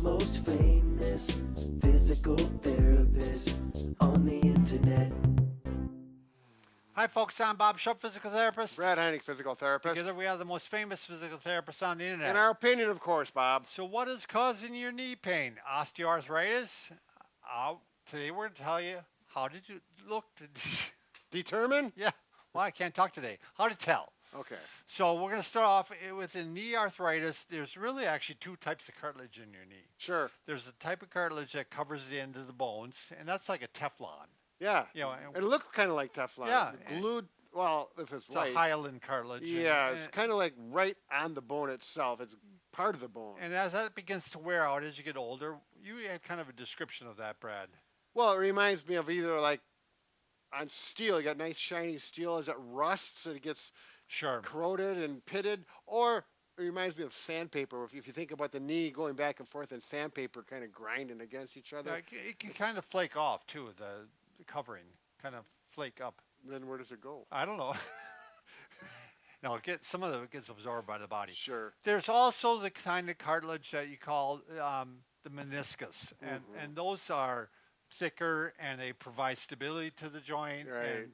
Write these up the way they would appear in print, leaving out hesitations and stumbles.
most famous physical therapist on the internet. Hi, folks. I'm Bob Schupp, physical therapist. Brad Heineck, physical therapist. Together, we are the most famous physical therapists on the internet. In our opinion, of course, Bob. So, what is causing your knee pain? Osteoarthritis? Today, we're going to tell you how did you look to Determine? Yeah. Well, I can't talk today. How to tell. Okay. So, we're going to start off with the knee arthritis. There's really actually two types of cartilage in your knee. Sure. There's a type of cartilage that covers the end of the bones, and that's like a Teflon. Yeah. You know, it looked kind of like Teflon. Yeah. Glued, well, if it's white. It's a hyaline cartilage. Yeah, it's kind of like right on the bone itself. It's part of the bone. And as that begins to wear out as you get older, you had kind of a description of that, Brad. Well, it reminds me of either like on steel, you got nice shiny steel as it rusts and it gets corroded and pitted, or it reminds me of sandpaper. If you think about the knee going back and forth and sandpaper kind of grinding against each other. Yeah, it can kind of flake off, too, the covering, kind of flake up. Then where does it go? I don't know. No, some of it gets absorbed by the body. Sure. There's also the kind of cartilage that you call the meniscus, and those are thicker and they provide stability to the joint and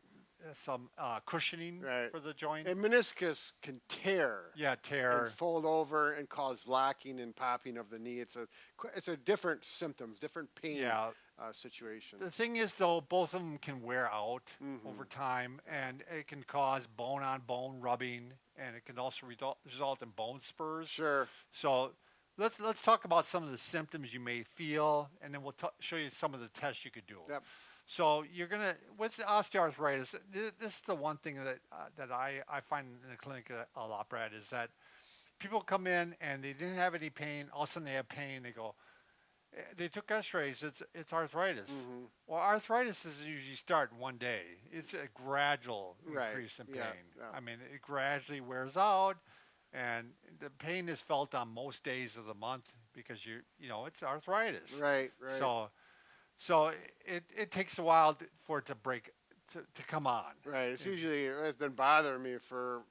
some cushioning for the joint. And meniscus can tear. Yeah, tear. And fold over and cause locking and popping of the knee. It's a different symptoms, different pain situation. The thing is, though, both of them can wear out over time, and it can cause bone-on-bone rubbing, and it can also result in bone spurs. Sure. So let's talk about some of the symptoms you may feel, and then we'll show you some of the tests you could do. Yep. So you're gonna with the osteoarthritis. This is the one thing that I find in the clinic a lot, Brad, is that people come in and they didn't have any pain. All of a sudden they have pain. They go, they took X-rays. It's arthritis. Well, arthritis doesn't usually start in one day. It's a gradual increase in pain. Yeah. I mean, it gradually wears out, and the pain is felt on most days of the month because you know it's arthritis. Right. So it takes a while for it to break, to come on. Right. It's been bothering me for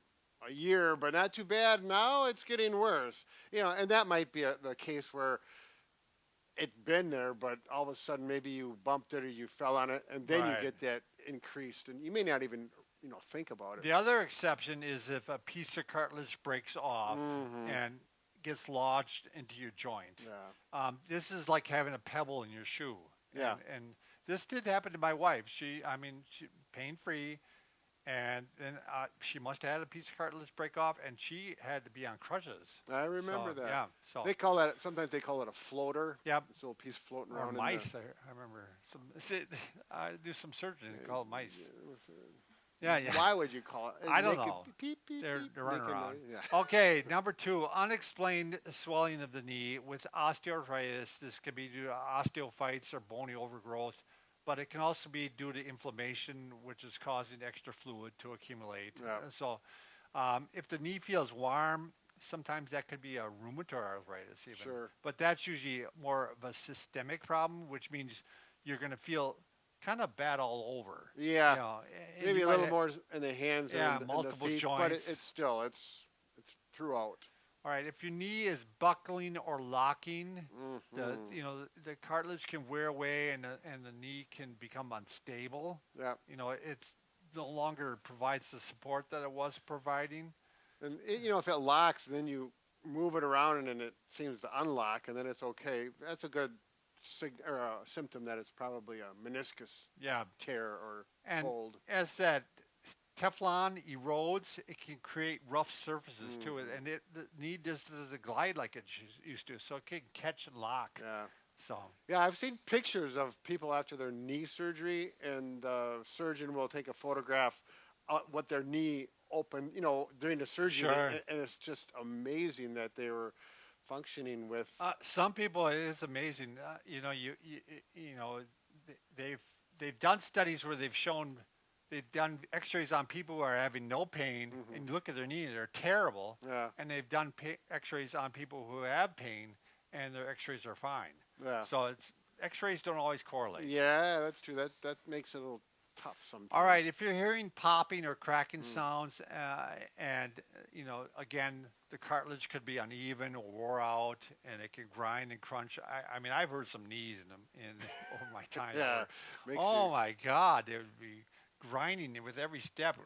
a year, but not too bad. Now it's getting worse. You know, and that might be the case where it's been there, but all of a sudden maybe you bumped it or you fell on it, and then you get that increased, and you may not even think about it. The other exception is if a piece of cartilage breaks off and gets lodged into your joint. Yeah. This is like having a pebble in your shoe. Yeah. And this did happen to my wife. She pain-free, and then she must have had a piece of cartilage break off, and she had to be on crutches. I remember that. Yeah. So sometimes they call it a floater. Yep. It's a little piece floating or around. mice. I remember I do some surgery and call it mice. Yeah. Why would you call it? I don't know. They're running around. Okay, number 2, unexplained swelling of the knee. With osteoarthritis, this can be due to osteophytes or bony overgrowth, but it can also be due to inflammation, which is causing extra fluid to accumulate. Yeah. So if the knee feels warm, sometimes that could be a rheumatoid arthritis even. Sure. But that's usually more of a systemic problem, which means you're going to feel kind of bad all over. Yeah. You know, maybe a little more in the hands and multiple the feet, joints. but it's throughout. All right, if your knee is buckling or locking, the cartilage can wear away and the knee can become unstable. Yeah. It's no longer provides the support that it was providing. And if it locks, then you move it around and then it seems to unlock, and then it's okay. That's a good symptom that it's probably a meniscus tear or fold. As that Teflon erodes, it can create rough surfaces to it, and the knee just doesn't glide like it used to, so it can catch and lock. Yeah. So. Yeah, I've seen pictures of people after their knee surgery, and the surgeon will take a photograph what their knee opened, during the surgery, and it's just amazing that they were functioning with. Some people, it is amazing. They've done studies where they've done X-rays on people who are having no pain, and you look at their knee, they're terrible. Yeah. And they've done X-rays on people who have pain, and their X-rays are fine. Yeah. So X-rays don't always correlate. Yeah, that's true. That makes it a little tough sometimes. All right, if you're hearing popping or cracking sounds, and again, the cartilage could be uneven or wore out, and it can grind and crunch. I mean, I've heard some knees in over my time. Yeah, Where, makes oh you- my God, they would be grinding with every step.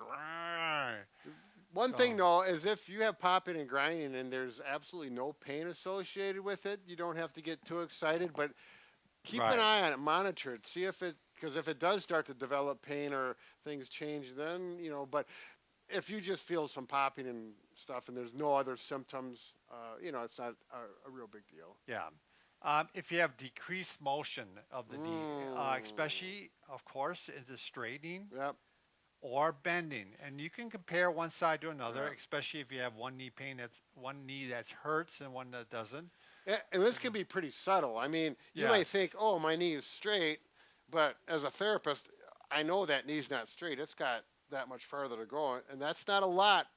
One thing though is if you have popping and grinding and there's absolutely no pain associated with it, you don't have to get too excited. But keep Right. an eye on it, monitor it, see if it, because if it does start to develop pain or things change, then But if you just feel some popping and stuff and there's no other symptoms, it's not a real big deal. Yeah. If you have decreased motion of the knee, especially, of course, in the straightening Yep. or bending, and you can compare one side to another, Yeah. especially if you have one knee that hurts and one that doesn't. And this can be pretty subtle. I mean, you might Yes. think, oh, my knee is straight, but as a therapist, I know that knee's not straight. It's got that much farther to go, and that's not a lot.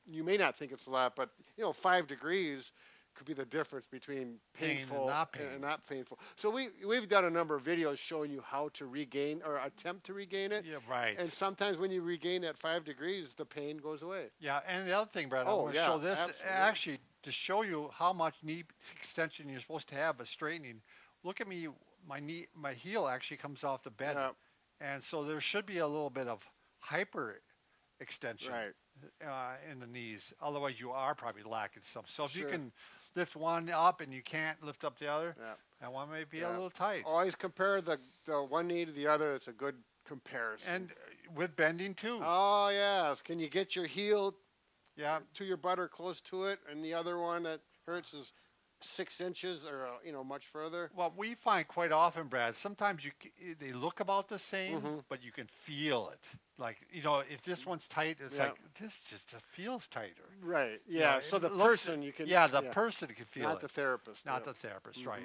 You may not think it's a lot, but 5 degrees could be the difference between Pain and painful not pain. and not painful. So we've done a number of videos showing you how to regain or attempt to regain it. Yeah, right. And sometimes when you regain that 5 degrees, the pain goes away. Yeah, and the other thing, Brad, I Oh, want to yeah, show this absolutely. actually to show you how much knee extension you're supposed to have, but straightening. Look at me, my heel actually comes off the bed, Yep. and so there should be a little bit of hyper extension Right. in the knees. Otherwise, you are probably lacking some. So if you Sure. can lift one up and you can't lift up the other, Yeah. that one may be a Yeah. little tight. Always compare the one knee to the other. It's a good comparison. And with bending too. Oh yes, can you get your heel Yeah. to your butt or close to it, and the other one that hurts is 6 inches or much further? What we find quite often, Brad, sometimes they look about the same, Mm-hmm. but you can feel it. Like, if this one's tight, it's Yeah. like, this just feels tighter. Right. You Yeah. know, so it the looks- person you can. Yeah, the person can feel not it. the therapist. Not yeah. the therapist, right.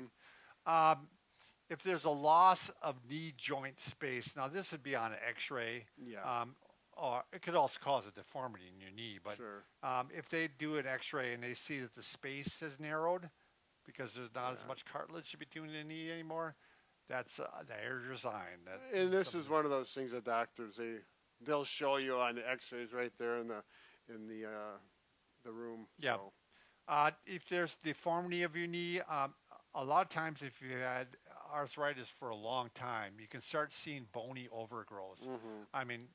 Mm-hmm. If there's a loss of knee joint space, now this would be on an x-ray. Yeah. Or it could also cause a deformity in your knee. But Sure. if they do an x-ray and they see that the space has narrowed because there's not as much cartilage between the knee anymore, that's there's your sign. And this is one of those things that doctors they'll show you on the X-rays right there in the room. Yeah. So, If there's deformity of your knee, a lot of times if you had arthritis for a long time, you can start seeing bony overgrowth. mm-hmm. I mean,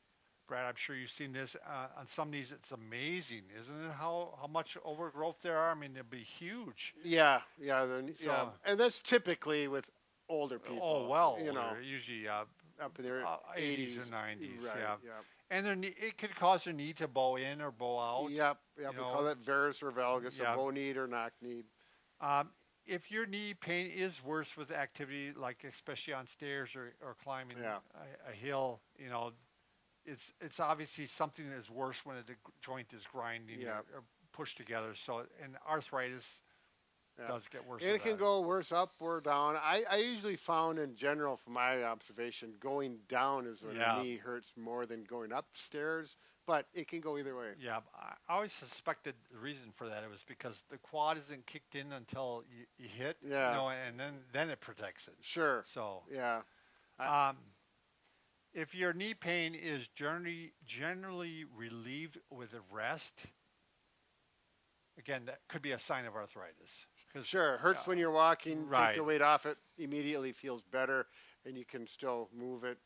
Brad, I'm sure you've seen this on some knees. It's amazing, isn't it? How much overgrowth there are. I mean, they'll be huge. Yeah. So- And that's typically with older people. Oh well, You know, they're usually up in their 80s or 90s. Right. Yeah, Yep. and it could cause their knee to bow in or bow out. Yep. We you call know. that varus or valgus, Yeah. a bow need or knock need. If your knee pain is worse with activity, like especially on stairs or climbing Yeah. a hill, it's obviously something that is worse when the joint is grinding Yeah. or pushed together. So, and arthritis Yeah. does get worse. And with it can that. go worse up or down. I usually found in general, from my observation, going down is when Yeah. the knee hurts more than going upstairs, but it can go either way. Yeah, I always suspected the reason for that. It was because the quad isn't kicked in until you hit, Yeah. and then it protects it. Sure. So, Yeah. if your knee pain is generally relieved with a rest, again, that could be a sign of arthritis. 'Cause, Sure. Hurts when you're walking. Right. Take the weight off it. Immediately feels better, and you can still move it.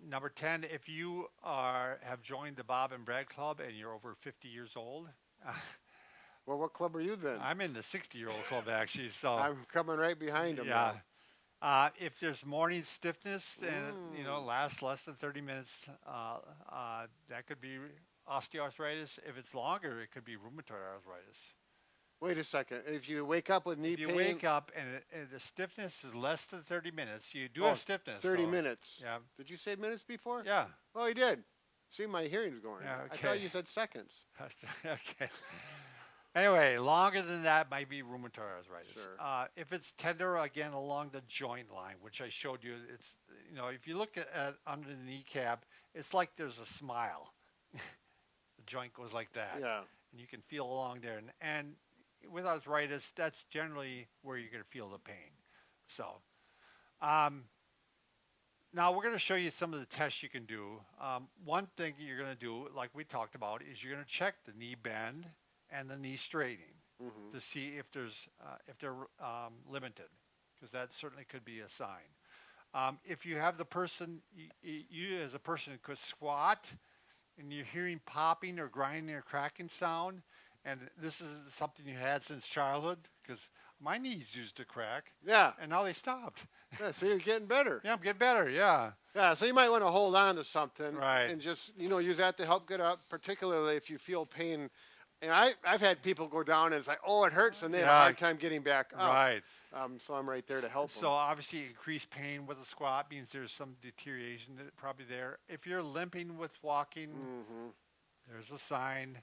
Number 10, if you have joined the Bob and Brad Club and you're over 50 years old, Well, what club are you then? I'm in the 60-year-old club actually. So I'm coming right behind him. yeah. now. If there's morning stiffness and lasts less than 30 minutes, that could be osteoarthritis. If it's longer, it could be rheumatoid arthritis. Wait a second. If you wake up with knee If you pain, wake up and the stiffness is less than 30 minutes, you do Oh, have stiffness. 30 so- minutes. Yeah. Did you say minutes before? Yeah. Oh, he did. See, my hearing's going. Yeah, I okay. thought you said seconds. Okay. Anyway, longer than that might be rheumatoid arthritis. Sure. If it's tender, again, along the joint line, which I showed you, it's, if you look at under the kneecap, it's like there's a smile. The joint goes like that. Yeah. And you can feel along there. And with arthritis, that's generally where you're going to feel the pain. So, Now we're going to show you some of the tests you can do. One thing you're going to do, like we talked about, is you're going to check the knee bend and the knee straightening to see if they're limited, because that certainly could be a sign. If you have the person, you as a person could squat, and you're hearing popping or grinding or cracking sound, and this is something you had since childhood, because my knees used to crack, Yeah. and now they stopped. Yeah. So you're getting better. Yeah, I'm getting better. Yeah. Yeah. So you might want to hold on to something, Right. and just use that to help get up, particularly if you feel pain. And I've had people go down and it's like, oh, it hurts, and they have a hard time getting back up. Right. So I'm right there to help them. So obviously increased pain with a squat means there's some deterioration probably there. If you're limping with walking, there's a sign.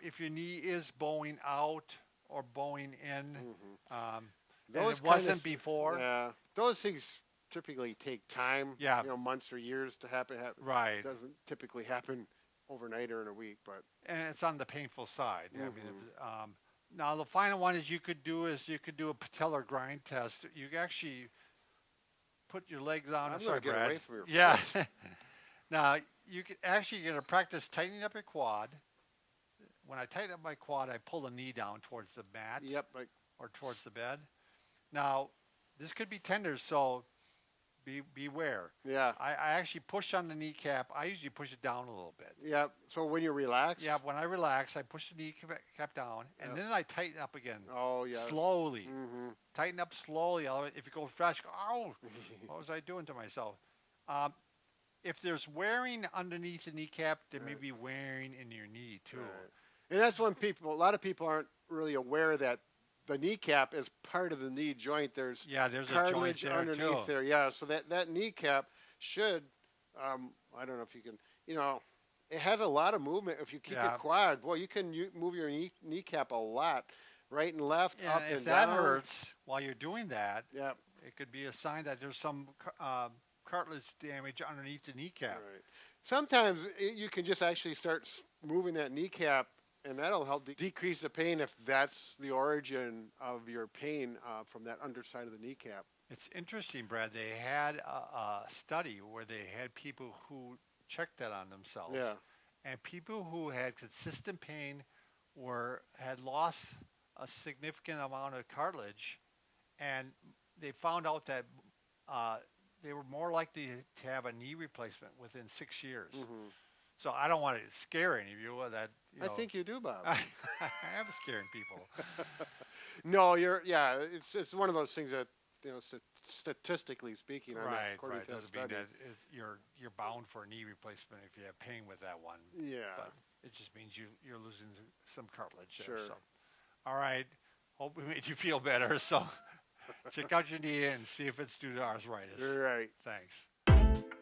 If your knee is bowing out or bowing in, and it wasn't before. Yeah, those things typically take time. Yeah. Months or years to happen. Right. It doesn't typically happen overnight or in a week, but And it's on the painful side. I mean, now the final one is you could do a Patellor grind test. You actually put your legs down. I'm Sorry, gonna get Brad. away from your Yeah. Now you can actually you're gonna practice tightening up your quad. When I tighten up my quad, I pull the knee down towards the mat Yep. or towards the bed. Now this could be tender, so beware. Yeah. I actually push on the kneecap. I usually push it down a little bit. Yeah. So when you relax. Yeah, when I relax, I push the kneecap down, and then I tighten up again. Oh yeah. Slowly. Mm-hmm. Tighten up slowly. If you go fast, you go, oh, what was I doing to myself? If there's wearing underneath the kneecap, there may be wearing in your knee too. Right. And that's when a lot of people aren't really aware that the kneecap is part of the knee joint. There's There's cartilage a joint there underneath too. there. Yeah, so that kneecap should, I don't know if you can, it has a lot of movement. If you keep your quad, boy, you can move your kneecap a lot, right and left, Yeah, up if and that down. hurts while you're doing that, Yeah. it could be a sign that there's some cartilage damage underneath the kneecap. Right. Sometimes you can just actually start moving that kneecap, and that'll help decrease the pain if that's the origin of your pain from that underside of the kneecap. It's interesting, Brad. They had a study where they had people who checked that on themselves. Yeah. And people who had consistent pain had lost a significant amount of cartilage, and they found out that they were more likely to have a knee replacement within 6 years. So I don't want to scare any of you that. I think you do, Bob. I am scaring people. No, it's one of those things that, statistically speaking, according to that Doesn't mean study. that you're bound for a knee replacement if you have pain with that one. Yeah. But it just means you're losing some cartilage there. Sure. So. All right. Hope we made you feel better. So check out your knee and see if it's due to arthritis. You're right. Thanks.